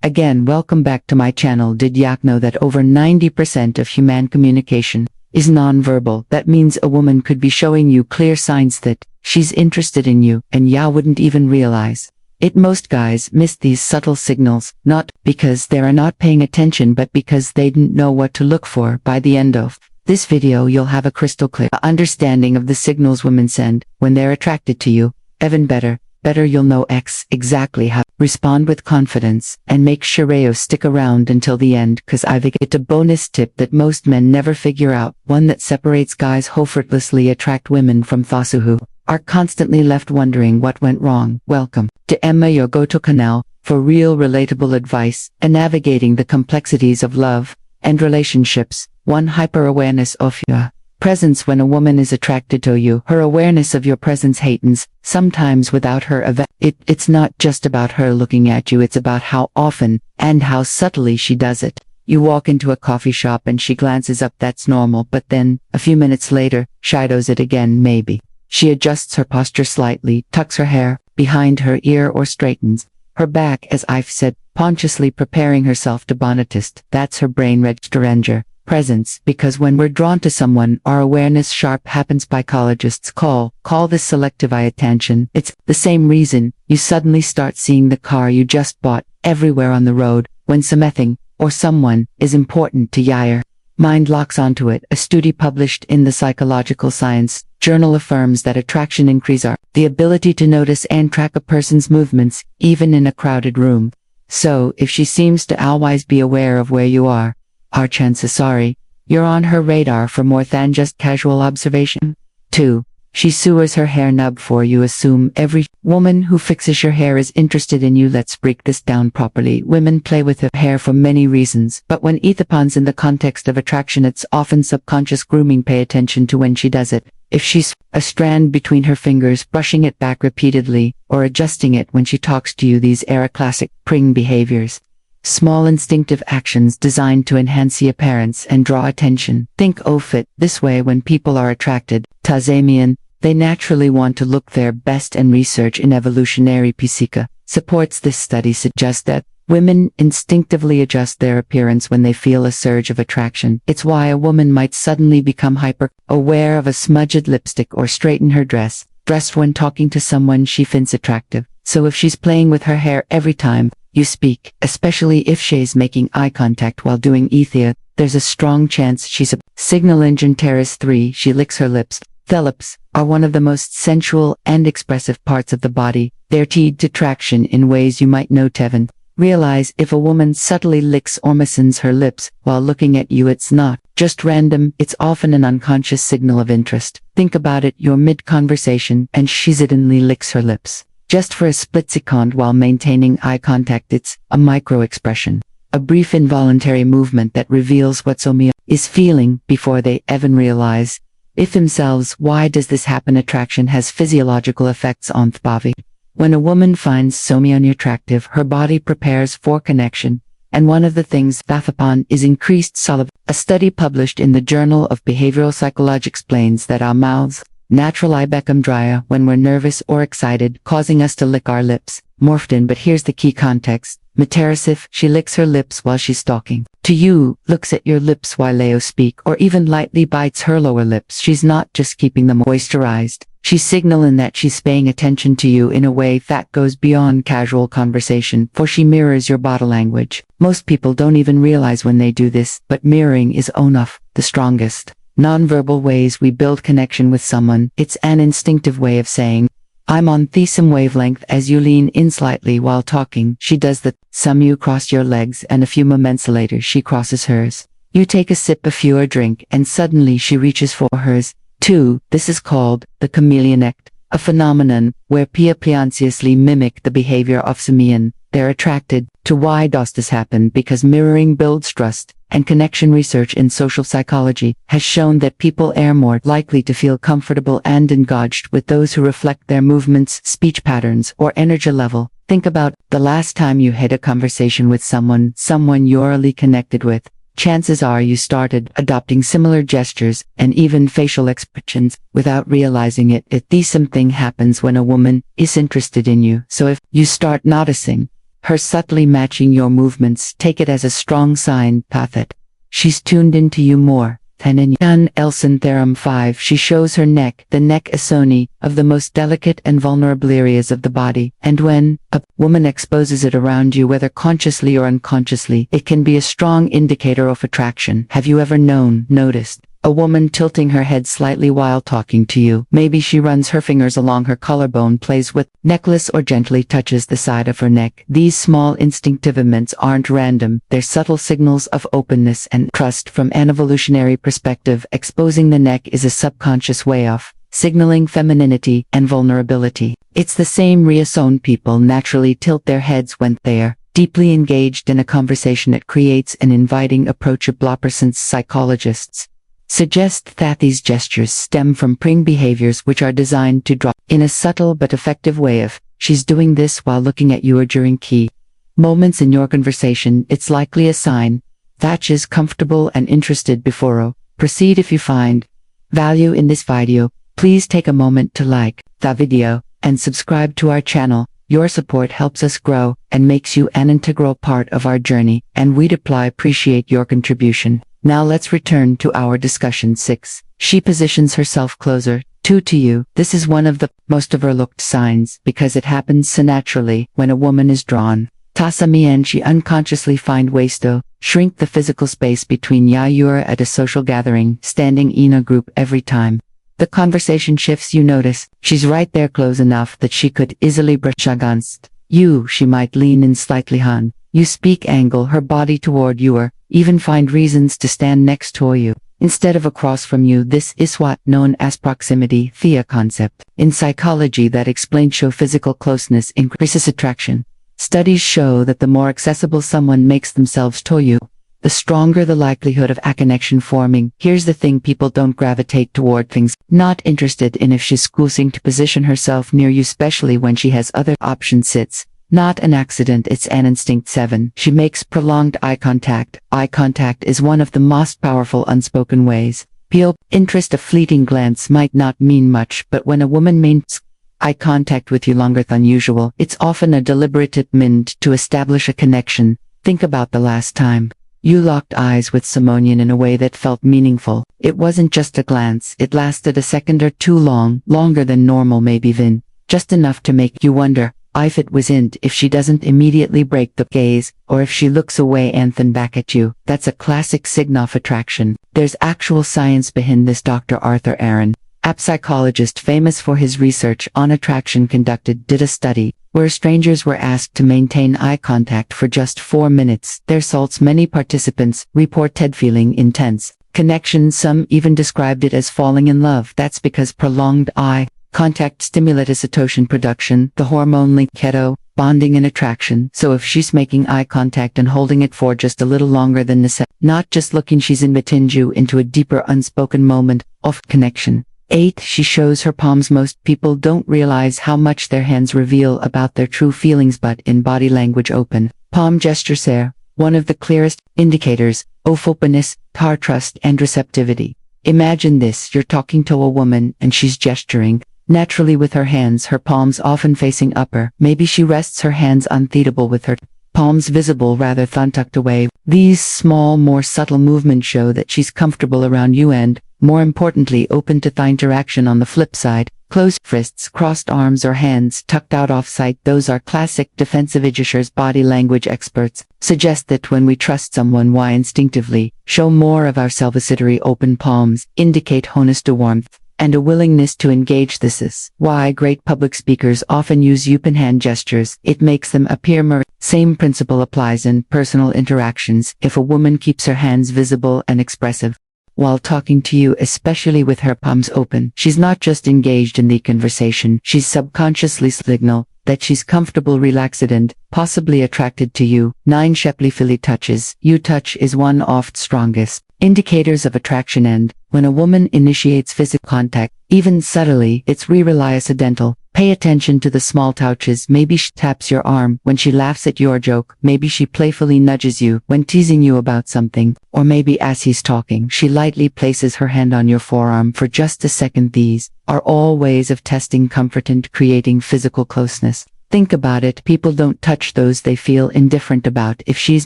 Again, welcome back to my channel. Did yak know that over 90% of human communication is nonverbal? That means a woman could be showing you clear signs that she's interested in you, and ya wouldn't even realize it. Most guys miss these subtle signals, not because they are not paying attention but because they didn't know what to look for. By the end of this video, you'll have a crystal clear understanding of the signals women send when they're attracted to you. Even better, you'll know exactly how to respond with confidence, and make sure you stick around until the end, cause I've got a bonus tip that most men never figure out, one that separates guys who effortlessly attract women from those who are constantly left wondering what went wrong. Welcome to Emma, your go-to canal for real relatable advice and navigating the complexities of love and relationships. One, hyper-awareness of your presence. When a woman is attracted to you, her awareness of your presence heightens, sometimes without her it's not just about her looking at you, it's about how often and how subtly she does it. You walk into a coffee shop and she glances up, that's normal, but then, a few minutes later, she does it again. Maybe she adjusts her posture slightly, tucks her hair behind her ear, or straightens her back, as I've said, consciously preparing herself to bonnetist. That's her brain registering presence, because when we're drawn to someone, our awareness sharp happens. Psychologists call this selective attention. It's the same reason you suddenly start seeing the car you just bought everywhere on the road when something or someone is important to your mind locks onto it. A study published in the Psychological Science journal affirms that attraction increases the ability to notice and track a person's movements, even in a crowded room. So, if she seems to always be aware of where you are, our chances are you're on her radar for more than just casual observation. 2. She sews her hair nub for you. Assume every woman who fixes your hair is interested in you. Let's break this down properly. Women play with their hair for many reasons, but when ethapon's in the context of attraction, it's often subconscious grooming. Pay attention to when she does it. If she's a strand between her fingers, brushing it back repeatedly, or adjusting it when she talks to you, these are classic pring behaviors. Small instinctive actions designed to enhance the appearance and draw attention. Think of it this way: when people are attracted to Zamian, they naturally want to look their best, and research in evolutionary psyche supports this. Study suggests that women instinctively adjust their appearance when they feel a surge of attraction. It's why a woman might suddenly become hyper-aware of a smudged lipstick or straighten her dress when talking to someone she finds attractive. So if she's playing with her hair every time you speak, especially if she's making eye contact while doing ethia, there's a strong chance she's a signal engine terrorist. 3. She licks her lips. The lips are one of the most sensual and expressive parts of the body. They're tied to attraction in ways you might not even realize. If a woman subtly licks or moistens her lips while looking at you, it's not just random, it's often an unconscious signal of interest. Think about it: you're mid-conversation and she suddenly licks her lips, just for a split second while maintaining eye contact. It's a micro-expression, a brief involuntary movement that reveals what someone is feeling before they even realize it themselves. Why does this happen? Attraction has physiological effects on the body. When a woman finds someone attractive, her body prepares for connection, and one of the things that upon is increased saliva. A study published in the Journal of Behavioral Psychology explains that our mouths naturally become drier when we're nervous or excited, causing us to lick our lips more often. But here's the key context. If she licks her lips while she's talking to you, looks at your lips while you speak, or even lightly bites her lower lips, she's not just keeping them moisturized, she's signaling that she's paying attention to you in a way that goes beyond casual conversation, for she mirrors your body language. Most people don't even realize when they do this, but mirroring is one of the strongest nonverbal ways we build connection with someone. It's an instinctive way of saying, I'm on the same wavelength as you. Lean in slightly while talking. She does that. Some you cross your legs, and a few moments later she crosses hers. You take a sip of your drink and suddenly she reaches for hers. 2. This is called the chameleon act, a phenomenon where people unconsciously mimic the behavior of someone they're attracted to. Why does this happen? Because mirroring builds trust and connection. Research in social psychology has shown that people are more likely to feel comfortable and engaged with those who reflect their movements, speech patterns, or energy level. Think about the last time you had a conversation with someone you're really connected with. Chances are you started adopting similar gestures and even facial expressions without realizing it. The same thing happens when a woman is interested in you. So if you start noticing her subtly matching your movements. Take it as a strong sign that she's tuned into you more than in you. Elson Theorem 5. She shows her neck. The neck is one of the most delicate and vulnerable areas of the body, and when a woman exposes it around you, whether consciously or unconsciously, it can be a strong indicator of attraction. Have you ever noticed a woman tilting her head slightly while talking to you? Maybe she runs her fingers along her collarbone, plays with necklace, or gently touches the side of her neck. These small instinctive movements aren't random. They're subtle signals of openness and trust. From an evolutionary perspective, exposing the neck is a subconscious way of signaling femininity and vulnerability. It's the same reason people naturally tilt their heads when they're deeply engaged in a conversation. It creates an inviting, approachable presence. Psychologists suggest that these gestures stem from pring behaviors, which are designed to draw in a subtle but effective way. If she's doing this while looking at you or during key moments in your conversation, it's likely a sign that she's comfortable and interested. Before proceed, if you find value in this video, please take a moment to like the video and subscribe to our channel. Your support helps us grow and makes you an integral part of our journey, and we'd appreciate your contribution. Now let's return to our discussion. 6. She positions herself closer to you. This is one of the most overlooked signs, because it happens so naturally when a woman is drawn to me, and she unconsciously find ways to shrink the physical space between you. You're at a social gathering, standing in a group. Every time the conversation shifts, you notice she's right there, close enough that she could easily brush against you. She might lean in slightly on you, speak, angle her body toward you, or even find reasons to stand next to you instead of across from you. This is what known as proximity theory concept in psychology that explains how physical closeness increases attraction. Studies show that the more accessible someone makes themselves to you, the stronger the likelihood of a connection forming. Here's the thing: people don't gravitate toward things not interested in if she's choosing to position herself near you, especially when she has other options. It's not an accident, it's an instinct. 7. She makes prolonged eye contact. Eye contact is one of the most powerful unspoken ways feel interest. A fleeting glance might not mean much, but when a woman maintains eye contact with you longer than usual, it's often a deliberate attempt to establish a connection. Think about the last time you locked eyes with someone in a way that felt meaningful. It wasn't just a glance, it lasted a second or two long, longer than normal, maybe even just enough to make you wonder if it wasn't, if she doesn't immediately break the gaze, or if she looks away and then back at you. That's a classic signal of attraction. There's actual science behind this. Dr. Arthur Aaron, a psychologist famous for his research on attraction, did a study where strangers were asked to maintain eye contact for just 4 minutes. Their results: many participants reported feeling intense connection. Some even described it as falling in love. That's because prolonged eye contact stimulates oxytocin production, the hormone linked to bonding and attraction. So if she's making eye contact and holding it for just a little longer than not just looking, she's inviting you into a deeper unspoken moment of connection. 8. She shows her palms. Most people don't realize how much their hands reveal about their true feelings, but in body language, open palm gestures are one of the clearest indicators of openness, trust, and receptivity. Imagine this: you're talking to a woman and she's gesturing naturally with her hands, her palms often facing upper. Maybe she rests her hands untheatable with her palms visible rather than tucked away. These small, more subtle movements show that she's comfortable around you and, more importantly, open to the interaction. On the flip side, closed fists, crossed arms, or hands tucked out off sight, those are classic defensive gestures. Body language experts suggest that when we trust someone, we instinctively show more of ourselves. Open palms indicate honest warmth and a willingness to engage. This is why great public speakers often use open hand gestures. It makes them appear more. Same principle applies in personal interactions. If a woman keeps her hands visible and expressive while talking to you, especially with her palms open, she's not just engaged in the conversation, she's subconsciously signal that she's comfortable, relaxed, and possibly attracted to you. 9. Shapely touches. You touch is one of the strongest indicators of attraction, and when a woman initiates physical contact, even subtly, it's really accidental. Pay attention to the small touches. Maybe she taps your arm when she laughs at your joke. Maybe she playfully nudges you when teasing you about something. Or maybe as he's talking, she lightly places her hand on your forearm for just a second. These are all ways of testing comfort and creating physical closeness. Think about it, people don't touch those they feel indifferent about if she's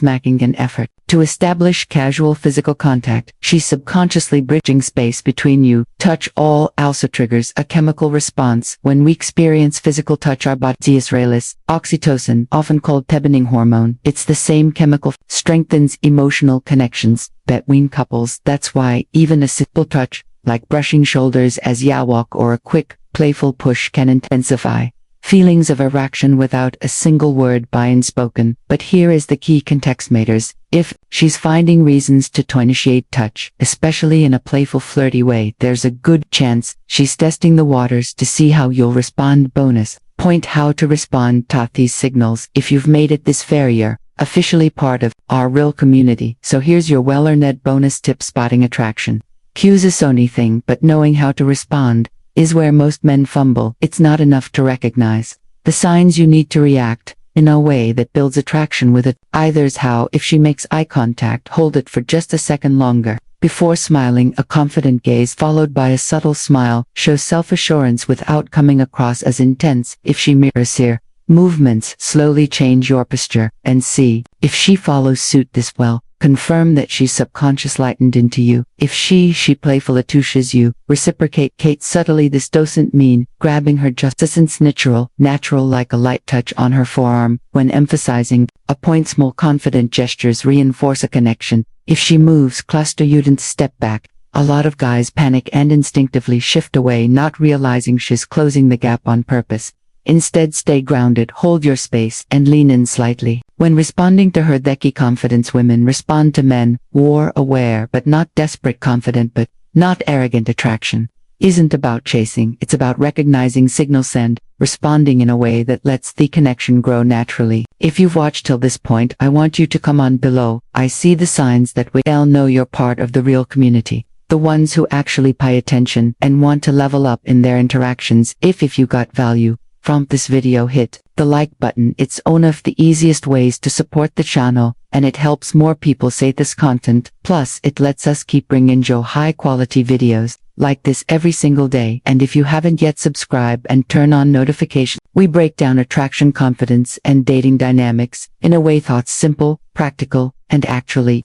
making an effort to establish casual physical contact. She's subconsciously bridging space between you. Touch also triggers a chemical response. When we experience physical touch, our body Israelis, oxytocin, often called thebaning hormone, it's the same chemical, strengthens emotional connections between couples. That's why even a simple touch, like brushing shoulders as ya walk or a quick, playful push, can intensify feelings of attraction without a single word being spoken. But here is the key: context matters. If she's finding reasons to initiate touch, especially in a playful, flirty way, there's a good chance she's testing the waters to see how you'll respond. Bonus point: how to respond to these signals. If you've made it this far, you're officially part of our real community. So here's your well-earned bonus tip: spotting attraction cues is only thing, but knowing how to respond is where most men fumble. It's not enough to recognize the signs, you need to react in a way that builds attraction with it. Either's how: if she makes eye contact, hold it for just a second longer before smiling. A confident gaze followed by a subtle smile shows self-assurance without coming across as intense. If she mirrors her movements, slowly change your posture and see if she follows suit. This well confirm that she's subconsciously lightened into you. If she playful atouches you, reciprocate Kate subtly. This doesn't mean grabbing her, just as natural like a light touch on her forearm. When emphasizing a point, small confident gestures reinforce a connection. If she moves closer, you don't step back. A lot of guys panic and instinctively shift away, not realizing she's closing the gap on purpose. Instead, stay grounded, hold your space, and lean in slightly. When responding to her key confidence, women respond to men war aware but not desperate, confident but not arrogant. Attraction isn't about chasing, it's about recognizing signal, send, responding in a way that lets the connection grow naturally. If you've watched till this point, I want you to come on below. I see the signs that we'll know you're part of the real community, the ones who actually pay attention and want to level up in their interactions. If you got value from this video, hit the like button. It's one of the easiest ways to support the channel, and it helps more people see this content. Plus, it lets us keep bringing you high quality videos like this every single day. And if you haven't yet, subscribe and turn on notifications. We break down attraction, confidence, and dating dynamics in a way that's simple, practical, and actually